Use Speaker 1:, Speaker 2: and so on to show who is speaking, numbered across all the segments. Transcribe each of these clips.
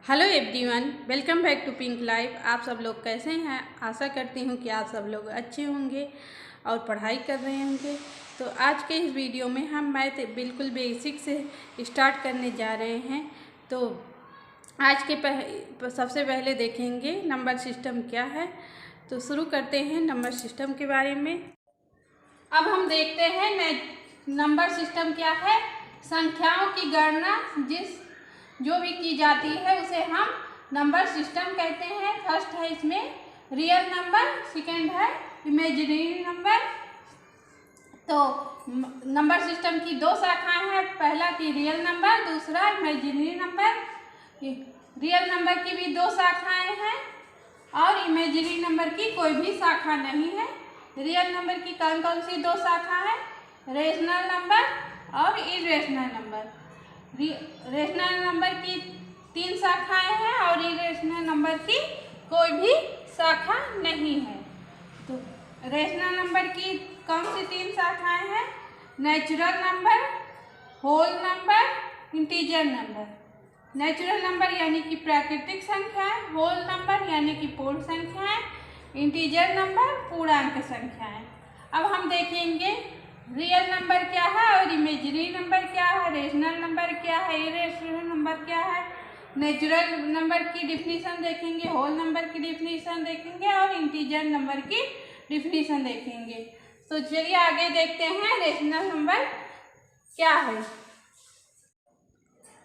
Speaker 1: Hello everyone, welcome back to pink life. आप सब लोग कैसे हैं? आशा करती हूँ कि आप सब लोग अच्छे होंगे और पढ़ाई कर रहे होंगे। तो आज के इस वीडियो में हम मैथ बिल्कुल बेसिक से स्टार्ट करने जा रहे हैं। तो आज के सबसे पहले देखेंगे नंबर सिस्टम क्या है। तो शुरू करते हैं नंबर सिस्टम के बारे में। अब हम देखते हैं नंबर सिस्टम क्या है। संख्याओं की गणना जो भी की जाती है उसे हम नंबर सिस्टम कहते हैं। फर्स्ट है इसमें रियल नंबर, सेकंड है इमेजिनरी नंबर। तो नंबर सिस्टम की दो शाखाएं हैं, पहला की रियल नंबर, दूसरा इमेजिनरी नंबर। रियल नंबर की भी दो शाखाएं हैं और इमेजिनरी नंबर की कोई भी शाखा नहीं है। रियल नंबर की कौन कौन सी दो शाखा है? रेशनल नंबर और इरेशनल नंबर। रेशनल नंबर की 3 शाखाएं हैं और इरेशनल नंबर की कोई भी शाखा नहीं है। तो रेशनल नंबर की कौन सी 3 शाखाएं हैं? Natural number, whole number, integer number. Natural number यानी कि प्राकृतिक संख्याएं, होल नंबर यानी कि पूर्ण संख्याएं, इंटीजर नंबर पूर्णांक संख्याएं। अब हम देखेंगे रियल नंबर क्या है और इमेजिनरी नंबर क्या है, रेशनल नंबर क्या है, इरेशनल नंबर क्या है। नेचुरल नंबर की डिफिनीशन देखेंगे, होल नंबर की डिफिनीशन देखेंगे और इंटीजर नंबर की डिफिनीशन देखेंगे। तो चलिए आगे देखते हैं रेशनल नंबर क्या है।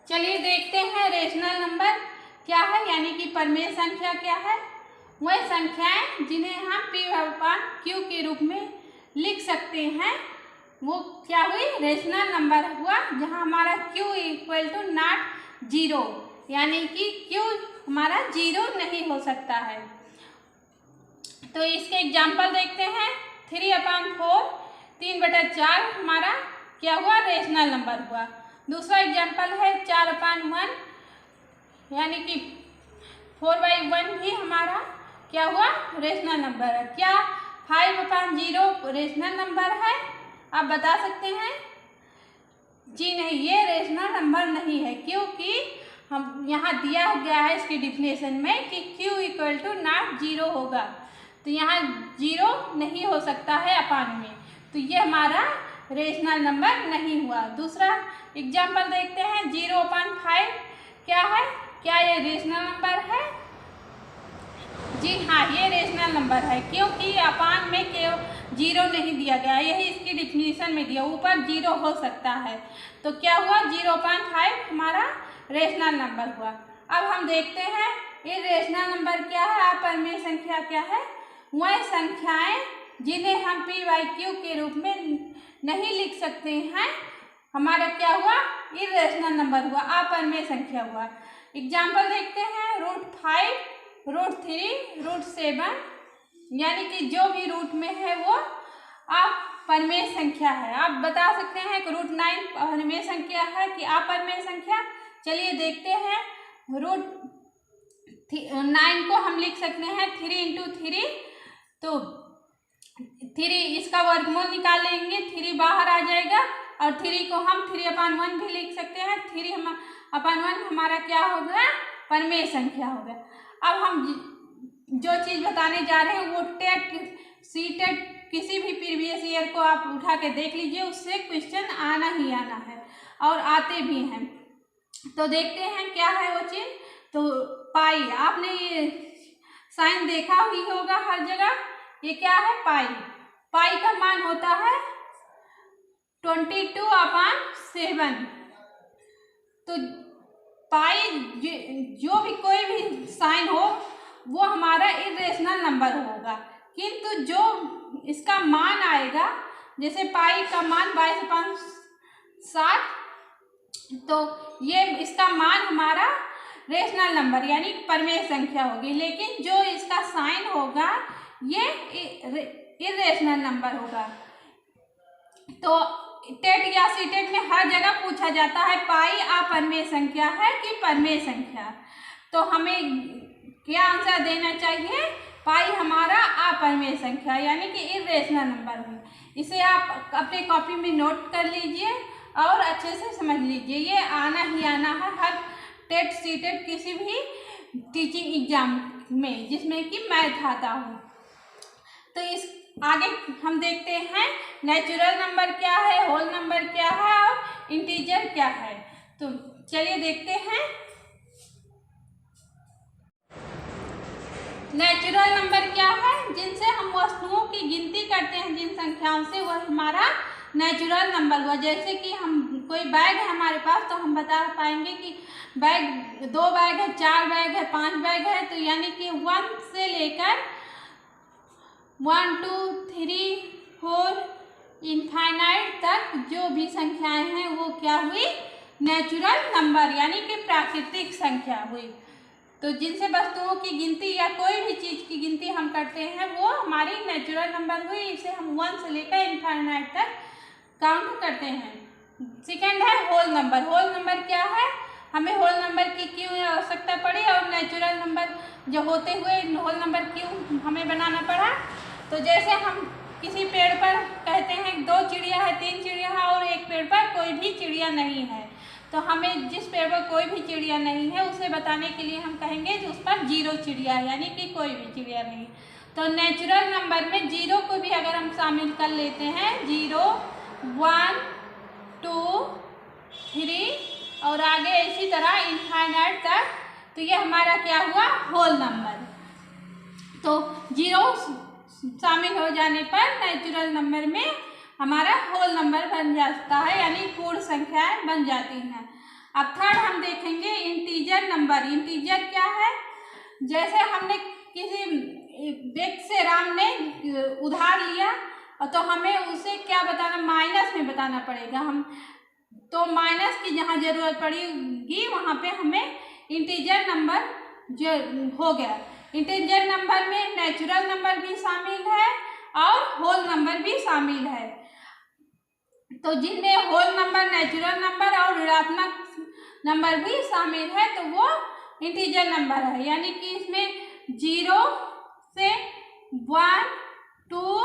Speaker 1: चलिए देखते हैं रेशनल नंबर क्या है, यानी कि परिमेय संख्या क्या है। वह संख्याएं जिन्हें हम P/Q के रूप में लिख सकते हैं वो क्या हुई? रेशनल नंबर हुआ, जहां हमारा Q इक्वल टू नॉट 0, यानी कि Q हमारा 0 नहीं हो सकता है। तो इसके एग्जाम्पल देखते हैं। 3/4, 3/4 हमारा क्या हुआ? रेशनल नंबर हुआ। दूसरा एग्जाम्पल है 4/1, यानी कि 4/1 भी हमारा क्या हुआ? रेशनल नंबर है। क्या 5/0 रेशनल नंबर है? आप बता सकते हैं? जी नहीं, ये रेशनल नंबर नहीं है, क्योंकि हम यहाँ दिया गया है इसकी डिफिनेशन में कि Q इक्वल टू नॉट 0 होगा। तो यहाँ 0 नहीं हो सकता है अपान में, तो ये हमारा रेशनल नंबर नहीं हुआ। दूसरा एग्जाम्पल देखते हैं 0/5 क्या है? क्या ये रेशनल नंबर है? जी हाँ, ये रेशनल नंबर है, क्योंकि अपान में केवल 0 नहीं दिया गया, यही इसकी डिफिनीशन में दिया, ऊपर 0 हो सकता है। तो क्या हुआ? 0/5 हमारा रेशनल नंबर हुआ। अब हम देखते हैं इरेशनल नंबर क्या है, अपरिमेय संख्या क्या है। वह संख्याएं जिन्हें हम P/Q के रूप में नहीं लिख सकते हैं, हमारा क्या हुआ? इरेशनल नंबर हुआ, अपरिमेय संख्या हुआ। एग्जाम्पल देखते हैं √5, √3, √7, यानी कि जो भी रूट में है वो अपरिमेय संख्या है। आप बता सकते हैं कि √9 परिमेय संख्या है कि अपरिमेय संख्या। चलिए देखते हैं। √9 को हम लिख सकते हैं 3 × 3, तो 3 इसका वर्गमूल निकाल लेंगे, 3 बाहर आ जाएगा और 3 को हम 3/1 भी लिख सकते हैं। 3/1 हमारा क्या हो गया? परिमेय संख्या हो गया। अब हम जो चीज़ बताने जा रहे हैं वो टेट, सीटेट, किसी भी प्रीवियस ईयर को आप उठा के देख लीजिए, उससे क्वेश्चन आना ही आना है और आते भी हैं। तो देखते हैं क्या है वो चीज़। तो पाई, आपने ये साइन देखा ही होगा हर जगह। ये क्या है? पाई। पाई का मान होता है 22/7। तो पाई जो भी कोई भी साइन हो वो हमारा इरेशनल नंबर होगा, किंतु जो इसका मान आएगा, जैसे पाई का मान 22/7, तो ये इसका मान हमारा रेशनल नंबर यानी परिमेय संख्या होगी, लेकिन जो इसका साइन होगा ये इरेशनल नंबर होगा। तो टेट या सीटेट में हर जगह पूछा जाता है पाई अपरिमेय संख्या है कि परिमेय संख्या। तो हमें क्या आंसर देना चाहिए? पाई हमारा अपरिमेय संख्या यानी कि इरेशनल नंबर है। इसे आप अपने कॉपी में नोट कर लीजिए और अच्छे से समझ लीजिए, ये आना ही आना है, हर टेट सीटेट किसी भी टीचिंग एग्जाम में जिसमें कि मैथ आता हो। तो इस आगे हम देखते हैं नेचुरल नंबर क्या है, होल नंबर क्या है और इंटीजर क्या है। तो चलिए देखते हैं। नेचुरल नंबर क्या है? जिनसे हम वस्तुओं की गिनती करते हैं जिन संख्याओं से, वह हमारा नेचुरल नंबर हुआ। जैसे कि हम कोई बैग है हमारे पास तो हम बता पाएंगे कि बैग 2 बैग है, 4 बैग है, 5 बैग है। तो यानी कि 1 से लेकर 1 2 3 4 इनफाइनाइट तक जो भी संख्याएं हैं वो क्या हुई? नेचुरल नंबर यानी कि प्राकृतिक संख्या हुई। तो जिनसे वस्तुओं की गिनती या कोई भी चीज़ की गिनती हम करते हैं वो हमारी नेचुरल नंबर हुई। इसे हम 1 से लेकर इनफाइनाइट तक काउंट करते हैं। सेकेंड है होल नंबर। होल नंबर क्या है? हमें होल नंबर की क्यों आवश्यकता पड़ी और नेचुरल नंबर जो होते हुए होल नंबर क्यों हमें बनाना पड़ा? तो जैसे हम किसी पेड़ पर कहते हैं 2 चिड़िया है, 3 चिड़िया है और एक पेड़ पर कोई भी चिड़िया नहीं है, तो हमें जिस पेड़ पर कोई भी चिड़िया नहीं है उसे बताने के लिए हम कहेंगे कि उस पर 0 चिड़िया है, यानी कि कोई भी चिड़िया नहीं। तो नेचुरल नंबर में 0 को भी अगर हम शामिल कर लेते हैं, 0 1 2 3 और आगे इसी तरह इनफाइनाइट तक, तो ये हमारा क्या हुआ? Whole number. तो 0 शामिल हो जाने पर नेचुरल नंबर में हमारा होल नंबर बन जाता है, यानी पूर्ण संख्याएं बन जाती हैं। अब थर्ड हम देखेंगे इंटीजर नंबर। इंटीजर क्या है? जैसे हमने किसी व्यक्ति से राम ने उधार लिया तो हमें उसे क्या बताना? माइनस में बताना पड़ेगा। हम तो माइनस की जहाँ जरूरत पड़ेगी वहाँ पे हमें इंटीजर नंबर जो हो गया। इंटीजर नंबर में नेचुरल नंबर भी शामिल है और होल नंबर भी शामिल है। तो जिनमें होल नंबर, नेचुरल नंबर और ऋणात्मक नंबर भी शामिल है तो वो इंटीजर नंबर है। यानी कि इसमें 0 से 1 2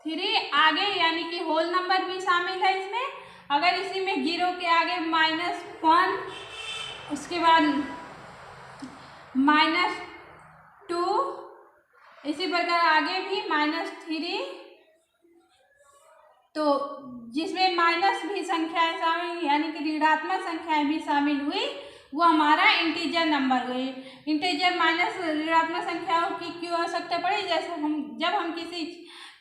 Speaker 1: 3 आगे यानी कि होल नंबर भी शामिल है इसमें। अगर इसी में 0 के आगे -1, उसके बाद -2, इसी प्रकार आगे भी -3, तो जिसमें माइनस भी संख्याएं शामिल यानी कि ऋणात्मक संख्याएं भी शामिल हुई वो हमारा इंटीजर नंबर हुई। इंटीजर माइनस ऋणात्मक संख्याओं की क्यों आवश्यकता पड़ी? जैसे जब हम किसी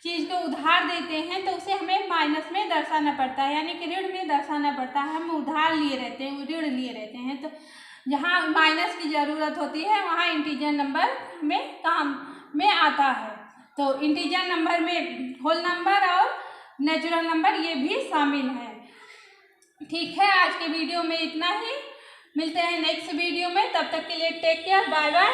Speaker 1: चीज़ को उधार देते हैं तो उसे हमें माइनस में दर्शाना पड़ता है, यानी कि ऋण में दर्शाना पड़ता है। हम उधार लिए रहते हैं, ऋण लिए रहते हैं, तो जहाँ माइनस की ज़रूरत होती है वहाँ इंटीजर नंबर में काम में आता है। तो इंटीजर नंबर में होल नंबर और नेचुरल नंबर ये भी शामिल है। ठीक है, आज के वीडियो में इतना ही। मिलते हैं नेक्स्ट वीडियो में, तब तक के लिए टेक केयर, बाय बाय।